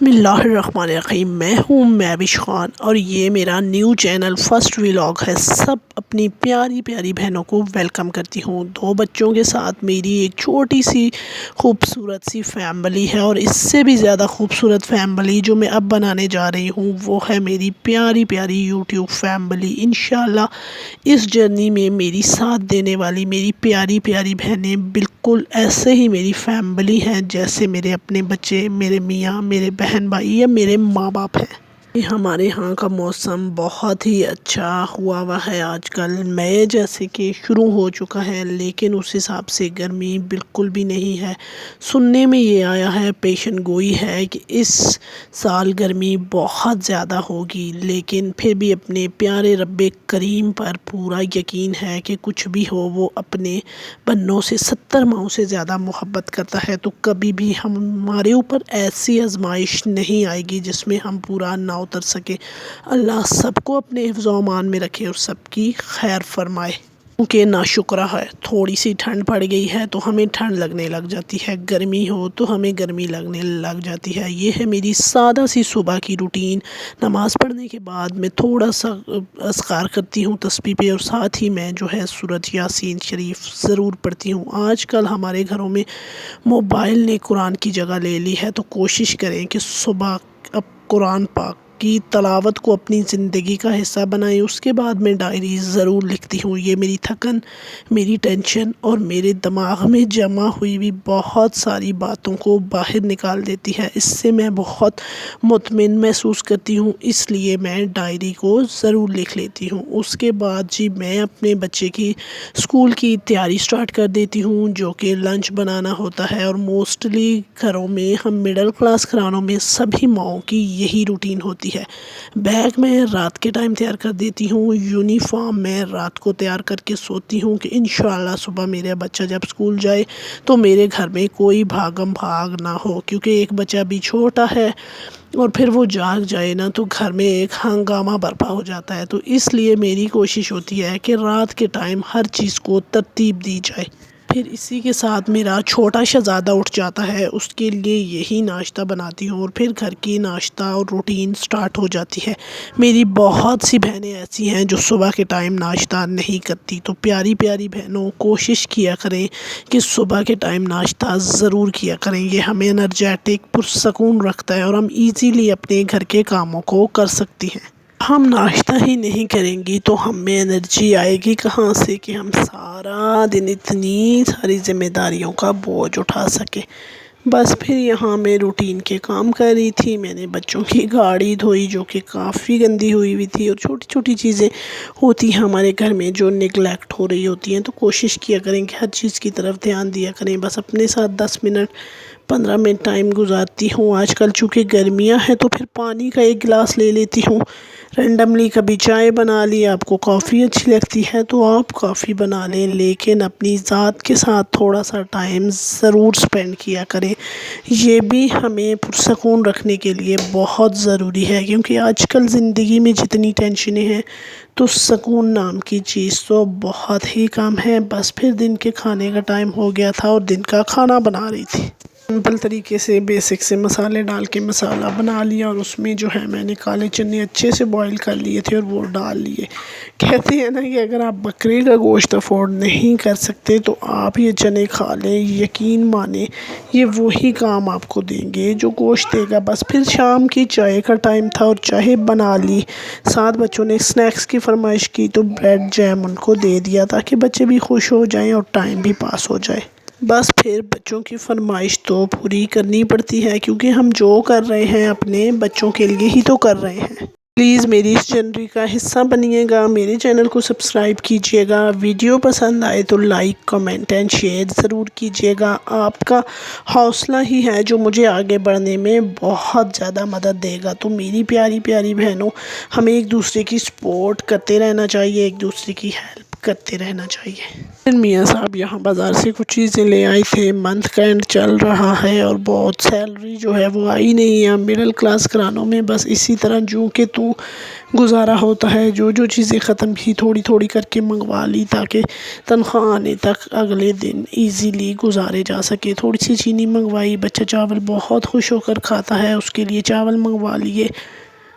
بسم اللہ الرحمن الرحیم۔ میں ہوں محوش خان اور یہ میرا نیو چینل فرسٹ ولاگ ہے۔ سب اپنی پیاری پیاری بہنوں کو ویلکم کرتی ہوں۔ 2 بچوں کے ساتھ میری ایک چھوٹی سی خوبصورت سی فیملی ہے، اور اس سے بھی زیادہ خوبصورت فیملی جو میں اب بنانے جا رہی ہوں وہ ہے میری پیاری پیاری یوٹیوب فیملی۔ انشاءاللہ اس جرنی میں میری ساتھ دینے والی میری پیاری پیاری بہنیں بالکل ایسے ہی میری فیملی ہیں جیسے میرے اپنے بچے، میرے میاں، میرے بہن بھائی یا میرے ماں باپ ہیں۔ ہمارے ہاں کا موسم بہت ہی اچھا ہوا ہے آج کل، مئی جیسے کہ شروع ہو چکا ہے، لیکن اس حساب سے گرمی بالکل بھی نہیں ہے۔ سننے میں یہ آیا ہے، پیشن گوئی ہے کہ اس سال گرمی بہت زیادہ ہوگی، لیکن پھر بھی اپنے پیارے رب کریم پر پورا یقین ہے کہ کچھ بھی ہو وہ اپنے بندوں سے 70 ماؤں سے زیادہ محبت کرتا ہے، تو کبھی بھی ہمارے اوپر ایسی آزمائش نہیں آئے گی جس میں ہم پورا نہ اتر سکے۔ اللہ سب کو اپنے حفظ و امان میں رکھے اور سب کی خیر فرمائے۔ کیونکہ ناشکرہ ہے، تھوڑی سی ٹھنڈ پڑ گئی ہے تو ہمیں ٹھنڈ لگنے لگ جاتی ہے، گرمی ہو تو ہمیں گرمی لگنے لگ جاتی ہے۔ یہ ہے میری سادہ سی صبح کی روٹین۔ نماز پڑھنے کے بعد میں تھوڑا سا اذکار کرتی ہوں تسبیح پہ، اور ساتھ ہی میں جو ہے سورۃ یاسین شریف ضرور پڑھتی ہوں۔ آج کل ہمارے گھروں میں موبائل نے قرآن کی جگہ لے لی ہے، تو کوشش کریں کہ صبح اب قرآن پاک کی تلاوت کو اپنی زندگی کا حصہ بنائیں۔ اس کے بعد میں ڈائری ضرور لکھتی ہوں۔ یہ میری تھکن، میری ٹینشن اور میرے دماغ میں جمع ہوئی بھی بہت ساری باتوں کو باہر نکال دیتی ہے۔ اس سے میں بہت مطمئن محسوس کرتی ہوں، اس لیے میں ڈائری کو ضرور لکھ لیتی ہوں۔ اس کے بعد میں اپنے بچے کی اسکول کی تیاری سٹارٹ کر دیتی ہوں، جو کہ لنچ بنانا ہوتا ہے، اور موسٹلی گھروں میں ہم مڈل کلاس گھرانوں میں سبھی ماؤں کی یہی روٹین ہوتی ہے۔ بیگ میں رات کے ٹائم تیار کر دیتی ہوں، یونیفارم میں رات کو تیار کر کے سوتی ہوں کہ انشاءاللہ صبح میرا بچہ جب اسکول جائے تو میرے گھر میں کوئی بھاگم بھاگ نہ ہو، کیونکہ ایک بچہ بھی چھوٹا ہے اور پھر وہ جاگ جائے نا تو گھر میں ایک ہنگامہ برپا ہو جاتا ہے۔ تو اس لیے میری کوشش ہوتی ہے کہ رات کے ٹائم ہر چیز کو ترتیب دی جائے۔ پھر اسی کے ساتھ میرا چھوٹا شہزادہ اٹھ جاتا ہے، اس کے لیے یہی ناشتہ بناتی ہوں، اور پھر گھر کی ناشتہ اور روٹین سٹارٹ ہو جاتی ہے۔ میری بہت سی بہنیں ایسی ہیں جو صبح کے ٹائم ناشتہ نہیں کرتی، تو پیاری پیاری بہنوں کوشش کیا کریں کہ صبح کے ٹائم ناشتہ ضرور کیا کریں۔ یہ ہمیں انرجیٹک پرسکون رکھتا ہے اور ہم ایزیلی اپنے گھر کے کاموں کو کر سکتی ہیں۔ ہم ناشتہ ہی نہیں کریں گی تو ہم میں انرجی آئے گی کہاں سے کہ ہم سارا دن اتنی ساری ذمہ داریوں کا بوجھ اٹھا سکیں۔ بس پھر یہاں میں روٹین کے کام کر رہی تھی، میں نے بچوں کی گاڑی دھوئی جو کہ کافی گندی ہوئی تھی، اور چھوٹی چھوٹی چیزیں ہوتی ہیں ہمارے گھر میں جو نگلیکٹ ہو رہی ہوتی ہیں، تو کوشش کیا کریں کہ ہر چیز کی طرف دھیان دیا کریں۔ بس اپنے ساتھ 10 منٹ 15 منٹ ٹائم گزارتی ہوں۔ آج کل چونکہ گرمیاں ہیں تو پھر پانی کا ایک گلاس لے لیتی ہوں، رینڈملی کبھی چائے بنا لی، آپ کو کافی اچھی لگتی ہے تو آپ کافی بنا لیں، لیکن اپنی ذات کے ساتھ تھوڑا سا ٹائم ضرور سپینڈ کیا کریں۔ یہ بھی ہمیں پرسکون رکھنے کے لیے بہت ضروری ہے، کیونکہ آج کل زندگی میں جتنی ٹینشنیں ہیں تو سکون نام کی چیز تو بہت ہی کم ہے۔ بس پھر دن کے کھانے کا ٹائم ہو گیا تھا اور دن کا کھانا بنا رہی تھی۔ سمپل طریقے سے بیسک سے مسالے ڈال کے مسالہ بنا لیا، اور اس میں جو ہے میں نے کالے چنے اچھے سے بوائل کر لیے تھے اور وہ ڈال لیے۔ کہتے ہیں نا کہ اگر آپ بکرے کا گوشت افورڈ نہیں کر سکتے تو آپ یہ چنے کھا لیں، یقین مانیں یہ وہی کام آپ کو دیں گے جو گوشت دے گا۔ بس پھر شام کی چائے کا ٹائم تھا اور چائے بنا لی، ساتھ بچوں نے سنیکس کی فرمائش کی تو بریڈ جیم ان کو دے دیا تاکہ بچے بھی خوش ہو جائیں اور ٹائم بھی پاس ہو جائے۔ بس پھر بچوں کی فرمائش تو پوری کرنی پڑتی ہے، کیونکہ ہم جو کر رہے ہیں اپنے بچوں کے لیے ہی تو کر رہے ہیں۔ پلیز میری اس جرنی کا حصہ بنیے گا، میرے چینل کو سبسکرائب کیجیے گا، ویڈیو پسند آئے تو لائک کمنٹ اینڈ شیئر ضرور کیجیے گا۔ آپ کا حوصلہ ہی ہے جو مجھے آگے بڑھنے میں بہت زیادہ مدد دے گا۔ تو میری پیاری پیاری بہنوں، ہمیں ایک دوسرے کی سپورٹ کرتے رہنا چاہیے، ایک دوسرے کی ہیلپ کرتے رہنا چاہیے۔ میاں صاحب یہاں بازار سے کچھ چیزیں لے آئے تھے، منتھ کا اینڈ چل رہا ہے اور بہت سیلری جو ہے وہ آئی نہیں ہے مڈل کلاس گھرانوں میں، بس اسی طرح جو کہ تو گزارا ہوتا ہے، جو چیزیں ختم کی تھوڑی تھوڑی کر کے منگوا لی تاکہ تنخواہ آنے تک اگلے دن ایزیلی گزارے جا سکے۔ تھوڑی سی چینی منگوائی، بچہ چاول بہت خوش ہو کر کھاتا ہے، اس کے لیے چاول منگوا لیے،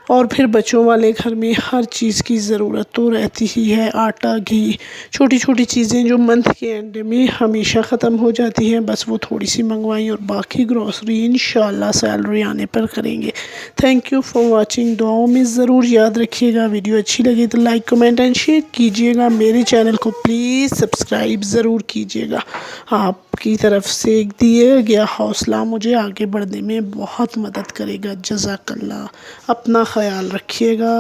اور پھر بچوں والے گھر میں ہر چیز کی ضرورت تو رہتی ہی ہے، آٹا گھی، چھوٹی چھوٹی چیزیں جو منتھ کے اینڈ میں ہمیشہ ختم ہو جاتی ہیں، بس وہ تھوڑی سی منگوائیں اور باقی گروسری انشاءاللہ سیلری آنے پر کریں گے۔ تھینک یو فار واچنگ، دعاؤں میں ضرور یاد رکھیے گا، ویڈیو اچھی لگے تو لائک کمنٹ اینڈ شیئر کیجیے گا، میرے چینل کو پلیز سبسکرائب ضرور کیجیے گا۔ آپ کی طرف سے دیا گیا حوصلہ مجھے آگے بڑھنے میں بہت مدد کرے گا۔ جزاک اللہ، اپنا خیال رکھیے گا۔